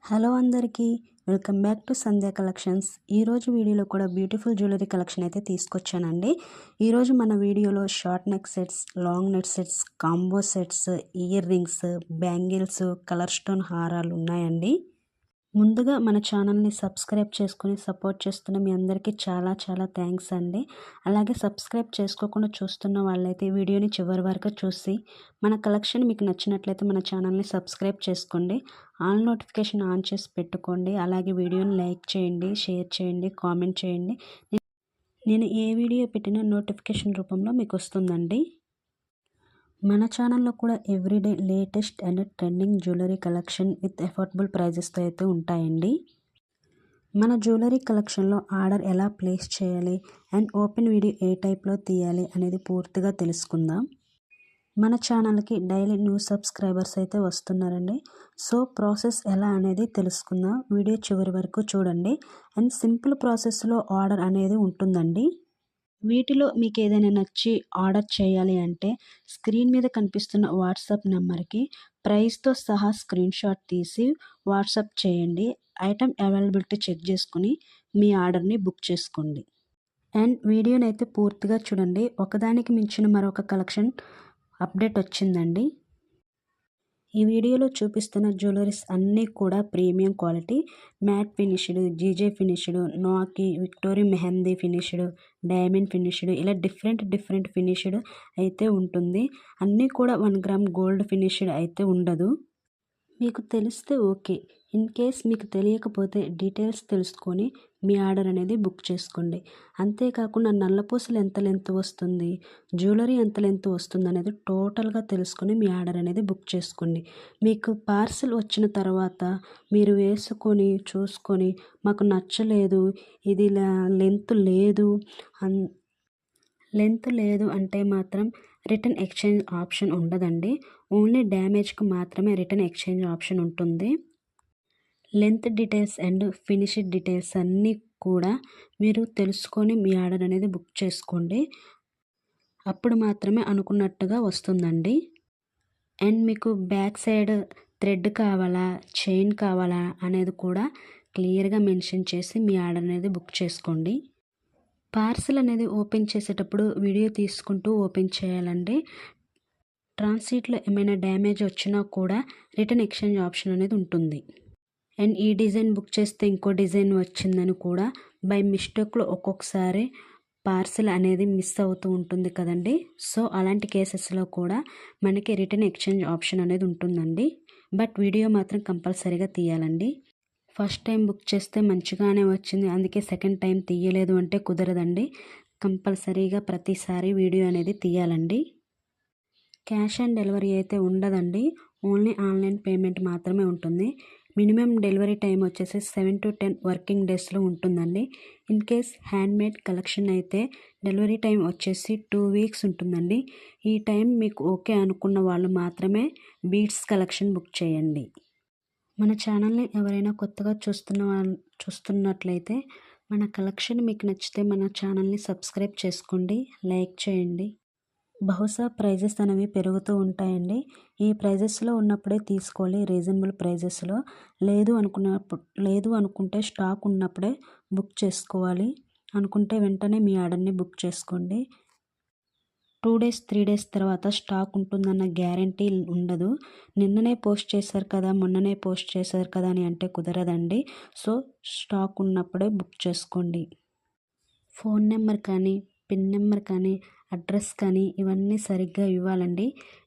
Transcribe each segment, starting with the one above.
Hello అందరికీ welcome back to Sandhya collections. ఈరోజు వీడియోలో కూడా బ్యూటిఫుల్ జ్యువెలరీ కలెక్షన్ అయితే తీసుకొచ్చానండి. ఈరోజు మన వీడియోలో short neck sets, long neck sets, combo sets, ear rings, bangles, colour stone హారాలు ఉన్నాయండి. ముందుగా మన ఛానల్ని సబ్స్క్రైబ్ చేసుకుని సపోర్ట్ చేస్తున్న మీ అందరికీ చాలా చాలా థ్యాంక్స్ అండి. అలాగే సబ్స్క్రైబ్ చేసుకోకుండా చూస్తున్న వాళ్ళైతే వీడియోని చివరి వరకు చూసి మన కలెక్షన్ మీకు నచ్చినట్లయితే మన ఛానల్ని సబ్స్క్రైబ్ చేసుకోండి. ఆల్ నోటిఫికేషన్ ఆన్ చేసి పెట్టుకోండి. అలాగే వీడియోని లైక్ చేయండి, షేర్ చేయండి, కామెంట్ చేయండి. నేను ఏ వీడియో పెట్టినా నోటిఫికేషన్ రూపంలో మీకు వస్తుందండి. మన ఛానల్లో కూడా everyday latest and trending jewellery collection with affordable ప్రైజెస్తో అయితే ఉంటాయండి. మన జ్యువెలరీ కలెక్షన్లో ఆర్డర్ ఎలా ప్లేస్ చేయాలి అండ్ ఓపెన్ వీడియో ఏ టైప్లో తీయాలి అనేది పూర్తిగా తెలుసుకుందాం. మన ఛానల్కి డైలీ న్యూ సబ్స్క్రైబర్స్ అయితే వస్తున్నారండి. సో ప్రాసెస్ ఎలా అనేది తెలుసుకుందాం. వీడియో చివరి వరకు చూడండి. అండ్ సింపుల్ ప్రాసెస్లో ఆర్డర్ అనేది ఉంటుందండి. వీటిలో మీకు ఏదైనా నచ్చి ఆర్డర్ చేయాలి అంటే స్క్రీన్ మీద కనిపిస్తున్న వాట్సాప్ నెంబర్కి ప్రైస్తో సహా స్క్రీన్ షాట్ తీసి వాట్సాప్ చేయండి. ఐటమ్ అవైలబిలిటీ చెక్ చేసుకుని మీ ఆర్డర్ని బుక్ చేసుకోండి. అండ్ వీడియోని అయితే పూర్తిగా చూడండి. ఒకదానికి మించిన మరొక కలెక్షన్ అప్డేట్ వచ్చిందండి. ఈ వీడియోలో చూపిస్తున్న జ్యువెలరీస్ అన్నీ కూడా premium quality, matte finished, GJ finished, నాకి, victory mehndi finished, diamond finished, ఇలా డిఫరెంట్ ఫినిష్డ్ అయితే ఉంటుంది. అన్నీ కూడా 1 గ్రామ్ గోల్డ్ ఫినిష్డ్ అయితే ఉండదు. మీకు తెలిస్తే ఓకే. ఇన్ కేస్ మీకు తెలియకపోతే డీటెయిల్స్ తెలుసుకొని మీ ఆర్డర్ అనేది బుక్ చేసుకోండి. అంతేకాకుండా నల్లపూసలు ఎంత లెంత్ వస్తుంది, జ్యువెలరీ ఎంత లెంత్ వస్తుంది అనేది టోటల్గా తెలుసుకొని మీ ఆర్డర్ అనేది బుక్ చేసుకోండి. మీకు పార్సిల్ వచ్చిన తర్వాత మీరు వేసుకొని చూసుకొని మాకు నచ్చలేదు, ఇది లెంత్ లేదు అంటే మాత్రం రిటర్న్ ఎక్స్చేంజ్ ఆప్షన్ ఉండదండి. ఓన్లీ డ్యామేజ్కి మాత్రమే రిటర్న్ ఎక్స్చేంజ్ ఆప్షన్ ఉంటుంది. Length details and finishing details అన్నీ కూడా మీరు తెలుసుకొని మీ ఆర్డర్ అనేది బుక్ చేసుకోండి. అప్పుడు మాత్రమే అనుకున్నట్టుగా వస్తుందండి. అండ్ మీకు బ్యాక్ సైడ్ థ్రెడ్ కావాలా, చైన్ కావాలా అనేది కూడా క్లియర్గా మెన్షన్ చేసి మీ ఆర్డర్ అనేది బుక్ చేసుకోండి. పార్సిల్ అనేది ఓపెన్ చేసేటప్పుడు వీడియో తీసుకుంటూ ఓపెన్ చేయాలండి. ట్రాన్సిట్లో ఏమైనా డ్యామేజ్ వచ్చినా కూడా రిటర్న్ ఎక్స్చేంజ్ ఆప్షన్ అనేది ఉంటుంది. అండ్ ఈ డిజైన్ బుక్ చేస్తే ఇంకో డిజైన్ వచ్చిందని కూడా బై మిస్టేక్లో ఒక్కొక్కసారి పార్సిల్ అనేది మిస్ అవుతూ ఉంటుంది కదండి. సో అలాంటి కేసెస్లో కూడా మనకి రిటర్న్ ఎక్స్చేంజ్ ఆప్షన్ అనేది ఉంటుందండి. బట్ వీడియో మాత్రం కంపల్సరీగా తీయాలండి. ఫస్ట్ టైం బుక్ చేస్తే మంచిగానే వచ్చింది, అందుకే సెకండ్ టైం తీయలేదు అంటే కుదరదండి. కంపల్సరీగా ప్రతిసారి వీడియో అనేది తీయాలండి. క్యాష్ ఆన్ డెలివరీ అయితే ఉండదండి. ఓన్లీ ఆన్లైన్ పేమెంట్ మాత్రమే ఉంటుంది. మినిమం డెలివరీ టైం వచ్చేసి 7 to 10 వర్కింగ్ డేస్లో ఉంటుందండి. ఇన్ కేస్ హ్యాండ్మేడ్ కలెక్షన్ అయితే డెలివరీ టైం వచ్చేసి 2 weeks ఉంటుందండి. ఈ టైం మీకు ఓకే అనుకున్న వాళ్ళు మాత్రమే బీడ్స్ కలెక్షన్ బుక్ చేయండి. మన ఛానల్ని ఎవరైనా కొత్తగా చూస్తున్నట్లయితే మన కలెక్షన్ మీకు నచ్చితే మన ఛానల్ని సబ్స్క్రైబ్ చేసుకోండి, లైక్ చేయండి. బహుశా ప్రైజెస్ అనేవి పెరుగుతూ ఉంటాయండి. ఈ ప్రైజెస్లో ఉన్నప్పుడే తీసుకోవాలి, రీజనబుల్ ప్రైజెస్లో. లేదు అనుకుంటే స్టాక్ ఉన్నప్పుడే బుక్ చేసుకోవాలి. అనుకుంటే వెంటనే మీ ఆర్డర్ని బుక్ చేసుకోండి. 2 days 3 days తర్వాత స్టాక్ ఉంటుందన్న గ్యారంటీ ఉండదు. నిన్ననే పోస్ట్ చేశారు కదా, మొన్ననే పోస్ట్ చేశారు కదా అని అంటే కుదరదండి. సో స్టాక్ ఉన్నప్పుడే బుక్ చేసుకోండి. ఫోన్ నెంబర్ కానీ, పిన్ నెంబర్ కానీ, అడ్రస్ కానీ ఇవన్నీ సరిగ్గా ఇవ్వాలండి.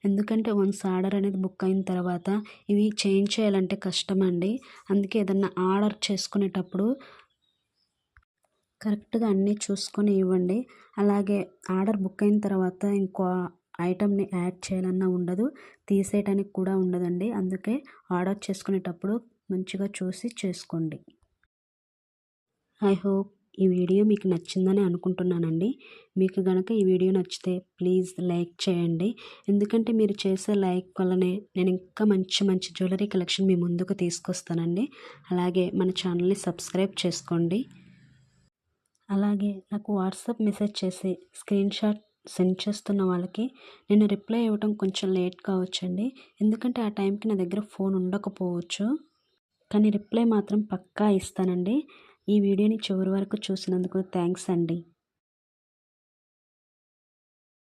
ఎందుకంటే వన్స్ ఆర్డర్ అనేది బుక్ అయిన తర్వాత ఇవి చేంజ్ చేయాలంటే కష్టం అండి. అందుకే ఏదన్నా ఆర్డర్ చేసుకునేటప్పుడు కరెక్ట్గా అన్నీ చూసుకొని ఇవ్వండి. అలాగే ఆర్డర్ బుక్ అయిన తర్వాత ఇంకో ఐటమ్ని యాడ్ చేయాలన్నా ఉండదు, తీసేయడానికి కూడా ఉండదండి. అందుకే ఆర్డర్ చేసుకునేటప్పుడు మంచిగా చూసి చేసుకోండి. ఐ హోప్ ఈ వీడియో మీకు నచ్చిందని అనుకుంటున్నానండి. మీకు కనుక ఈ వీడియో నచ్చితే ప్లీజ్ లైక్ చేయండి. ఎందుకంటే మీరు చేసే లైక్ వల్లనే నేను ఇంకా మంచి జ్యువెలరీ కలెక్షన్ మీ ముందుకు తీసుకొస్తానండి. అలాగే మన ఛానల్ని సబ్స్క్రైబ్ చేసుకోండి. అలాగే నాకు వాట్సాప్ మెసేజ్ చేసి స్క్రీన్ షాట్ సెండ్ చేస్తున్న వాళ్ళకి నేను రిప్లై ఇవ్వడం కొంచెం లేట్ కావచ్చండి. ఎందుకంటే ఆ టైంకి నా దగ్గర ఫోన్ ఉండకపోవచ్చు. కానీ రిప్లై మాత్రం పక్కా ఇస్తానండి. ఈ వీడియోని చివరి వరకు చూసినందుకు థ్యాంక్స్ అండి.